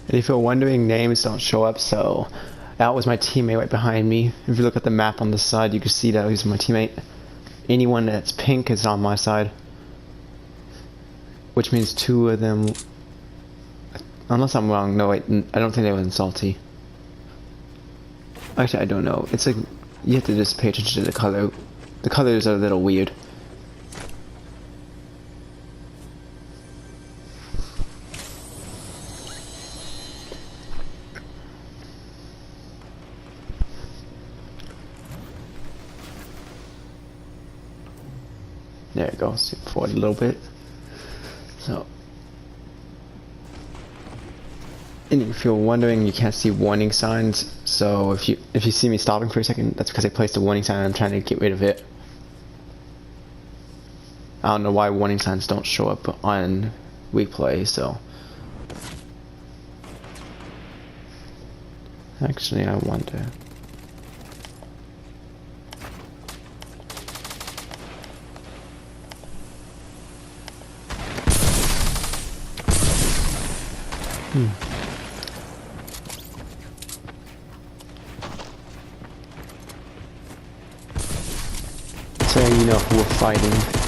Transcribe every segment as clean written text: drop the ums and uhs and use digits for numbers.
And if you're wondering, names don't show up, so that was my teammate right behind me. If you look at the map on the side, you can see that he's my teammate. Anyone that's pink is on my side. Which means two of them... Unless I'm wrong, no wait, I don't think they were in salty. Actually, I don't know. It's like, you have to just pay attention to the color. The colors are a little weird. There it goes, skip forward a little bit. So, and if you're wondering, you can't see warning signs. So if you see me stopping for a second, that's because I placed a warning sign and I'm trying to get rid of it. I don't know why warning signs don't show up on replay, so. Actually, I wonder. So you know who we're fighting.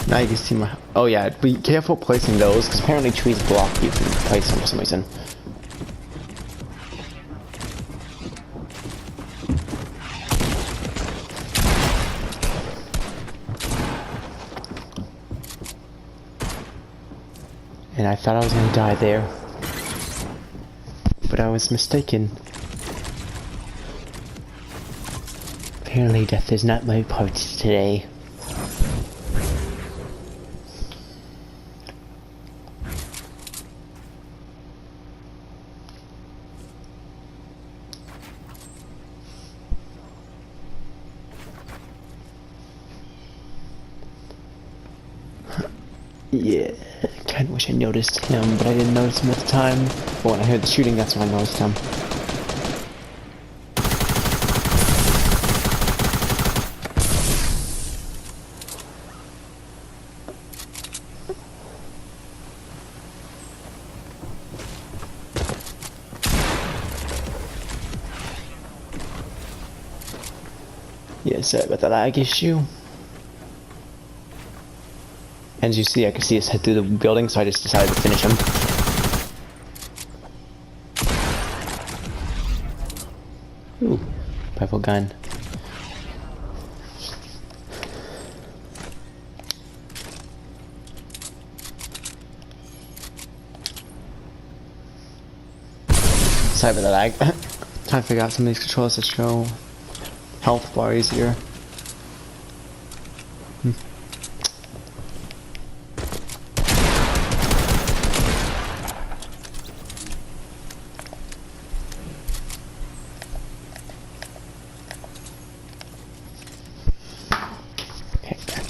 Now you can see my... Oh yeah, be careful placing those, because apparently trees block you from placing them for some reason. And I thought I was gonna die there. But I was mistaken. Apparently death is not my part today. Yeah, kinda wish I noticed him, but I didn't notice him at the time. But when I heard the shooting, that's when I noticed him. Yeah, sorry about the lag issue. And as you see, I could see us head through the building, so I just decided to finish him. Ooh, purple gun. Sorry about the lag. Trying to figure out some of these controls to show health bar easier.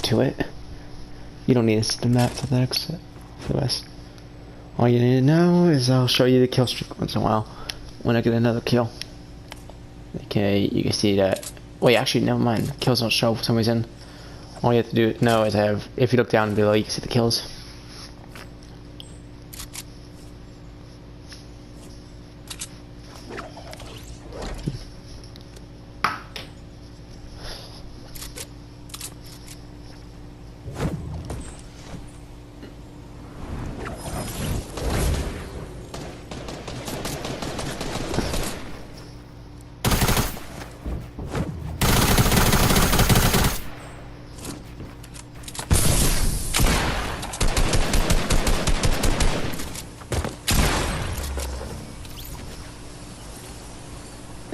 To it. You don't need to see the map for the next for the rest. All you need to know is I'll show you the kill streak once in a while when I get another kill. Okay, you can see that. Wait, actually, never mind. Kills don't show for some reason. All you have to do know is if you look down below, you can see the kills.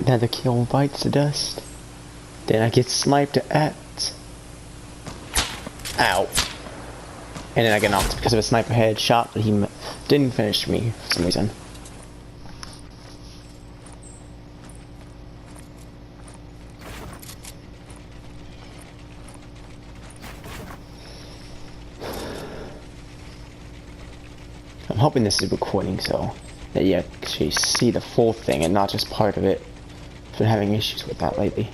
Another kill bites the dust. Then I get sniped at. Ow. And then I get knocked because of a sniper headshot, but he didn't finish me for some reason. I'm hoping this is recording so that you actually see the full thing and not just part of it. I've been having issues with that lately.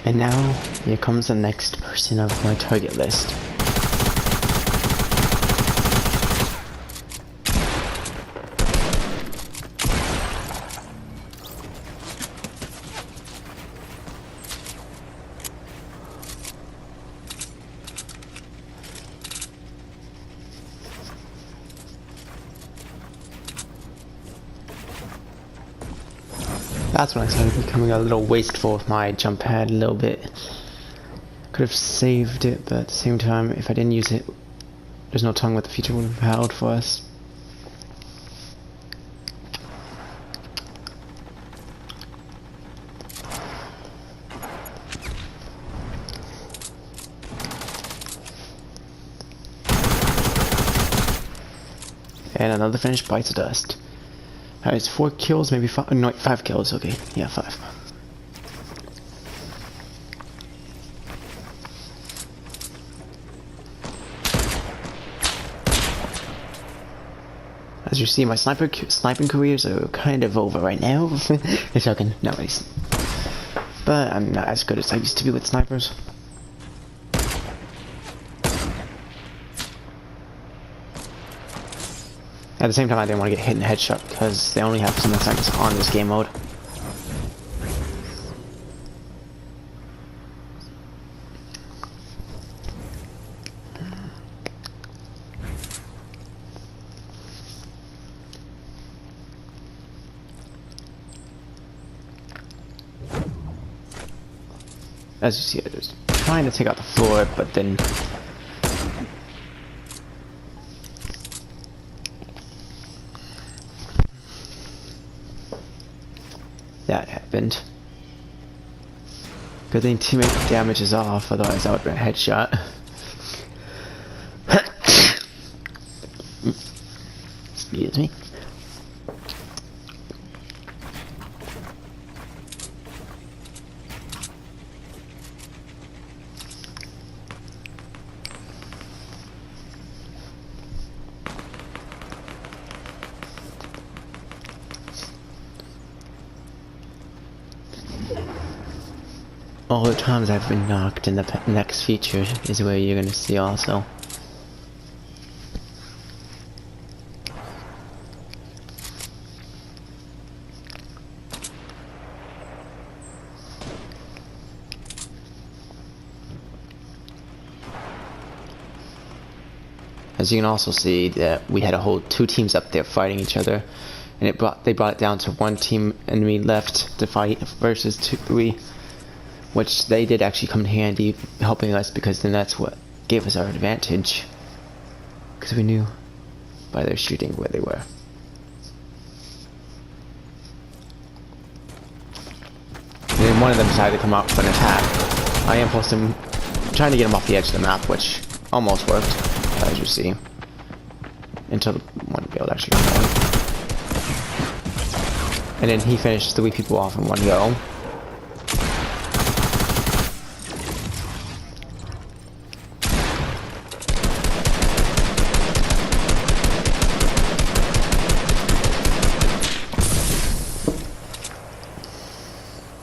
And now, here comes the next person of my target list. That's when I started becoming a little wasteful with my jump pad a little bit. Could have saved it, but at the same time, if I didn't use it, there's no telling what the future would have held for us. And another finished bites of dust. Alright, it's 4 kills, maybe 5, no, 5 kills, okay, yeah, 5. As you see, my sniping careers are kind of over right now. It's joking, no worries. But I'm not as good as I used to be with snipers. At the same time, I didn't want to get hit in the headshot because they only have some snipers on this game mode. As you see, I was trying to take out the floor, but then that happened. Good thing teammate damage is off, otherwise I would have been a headshot. Excuse me. All the times I've been knocked in the next feature is where you're gonna see also. As you can also see that we had a whole 2 teams up there fighting each other, and they brought it down to 1 team enemy left to fight versus 3. Which they did actually come in handy helping us, because then that's what gave us our advantage. Because we knew by their shooting where they were. And then one of them decided to come out for an attack. I impulsed him, trying to get him off the edge of the map, which almost worked, as you see. Until the one build actually got going. And then he finished 3 people off in one go.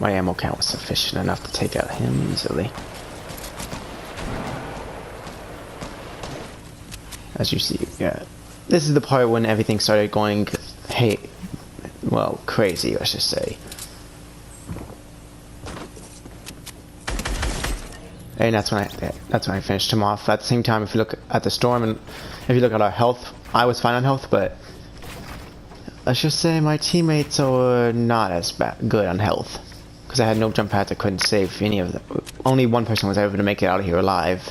My ammo count was sufficient enough to take out him easily. As you see, yeah. This is the part when everything started going, hey, well, crazy, let's just say. And that's when I finished him off. At the same time, if you look at the storm and if you look at our health, I was fine on health, but let's just say my teammates are not as good on health. Because I had no jump pads, I couldn't save any of them. Only one person was able to make it out of here alive.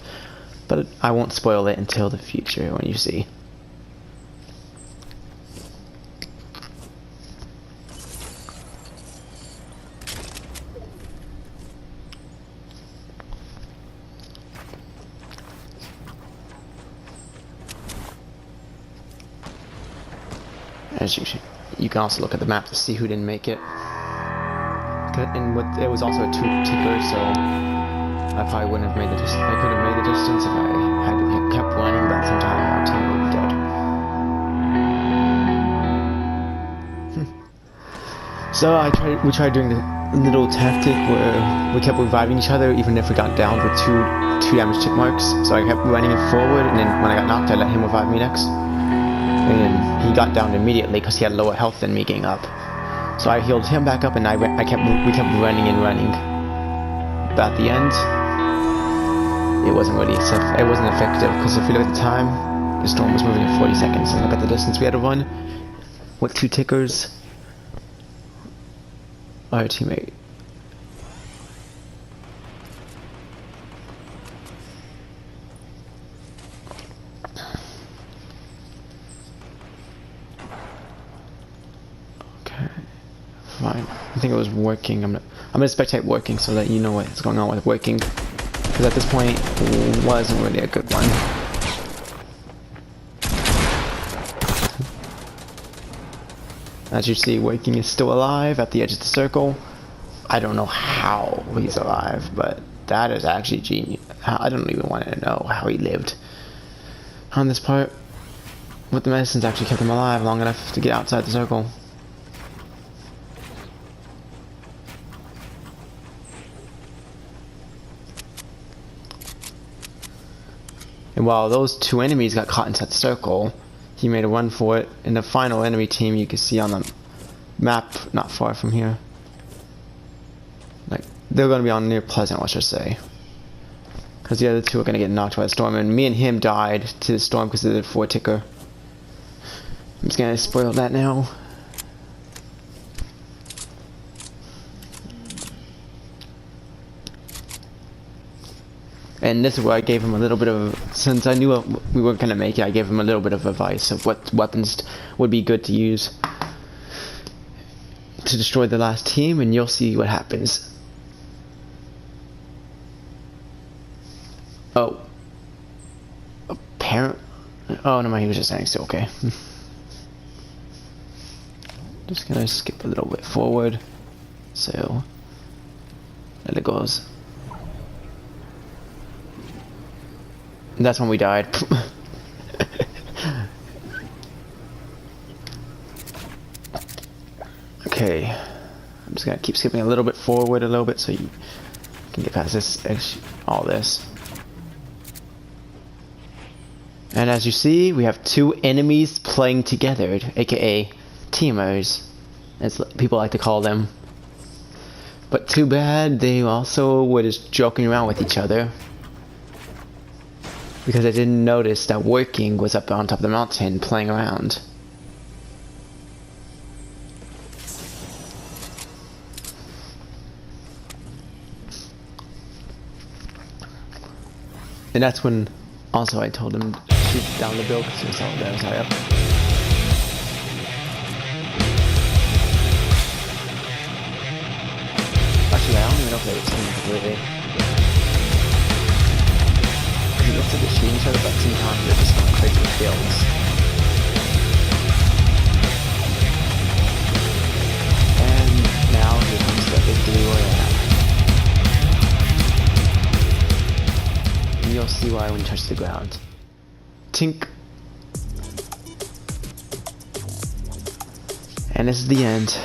But I won't spoil it until the future when you see. As you can also look at the map to see who didn't make it. And it was also a 2-ticker, so I probably wouldn't have made the distance. I could have made the distance if I had kept running, but at the same time our team would be dead. So we tried doing the little tactic where we kept reviving each other even if we got down with two damage tick marks. So I kept running forward, and then when I got knocked, I let him revive me next. And he got down immediately because he had lower health than me getting up. So I healed him back up, and we kept running and running. But at the end, it wasn't effective, because if you look at the time, the storm was moving in 40 seconds, and look at the distance we had to run with 2 tickers. Our teammate. Fine. I think it was working. I'm gonna spectate working so that you know what's going on with working, because at this point it wasn't really a good one. As you see, working is still alive at the edge of the circle. I don't know how he's alive, but that is actually genius. I don't even want to know how he lived on this part. But the medicines actually kept him alive long enough to get outside the circle. And while those 2 enemies got caught inside the circle, he made a run for it. And the final enemy team you can see on the map not far from here. Like, they're going to be on near Pleasant, let's just say. Because the other 2 are going to get knocked by the storm. And me and him died to the storm because of the 4-ticker. I'm just going to spoil that now. And this is where I gave him a little bit of, since I knew we weren't going to make it, I gave him a little bit of advice of what weapons would be good to use to destroy the last team, and you'll see what happens. Oh. Apparently. Oh, no, he was just standing still, okay. Just gonna skip a little bit forward. So, there it goes. And that's when we died. Okay, I'm just gonna keep skipping a little bit forward a little bit so you can get past this, all this. And as you see, we have 2 enemies playing together, aka teamers, as people like to call them. But too bad they also were just joking around with each other, because I didn't notice that working was up on top of the mountain playing around. And that's when also I told him to shoot down the bill because he was all there, was high up. Actually, I don't even know if they were teaming completely. It looks like they're shooting each other, but at the same time they're just going crazy with kills. And now here comes the victory royale. And you'll see why when you touch the ground. Tink. And this is the end.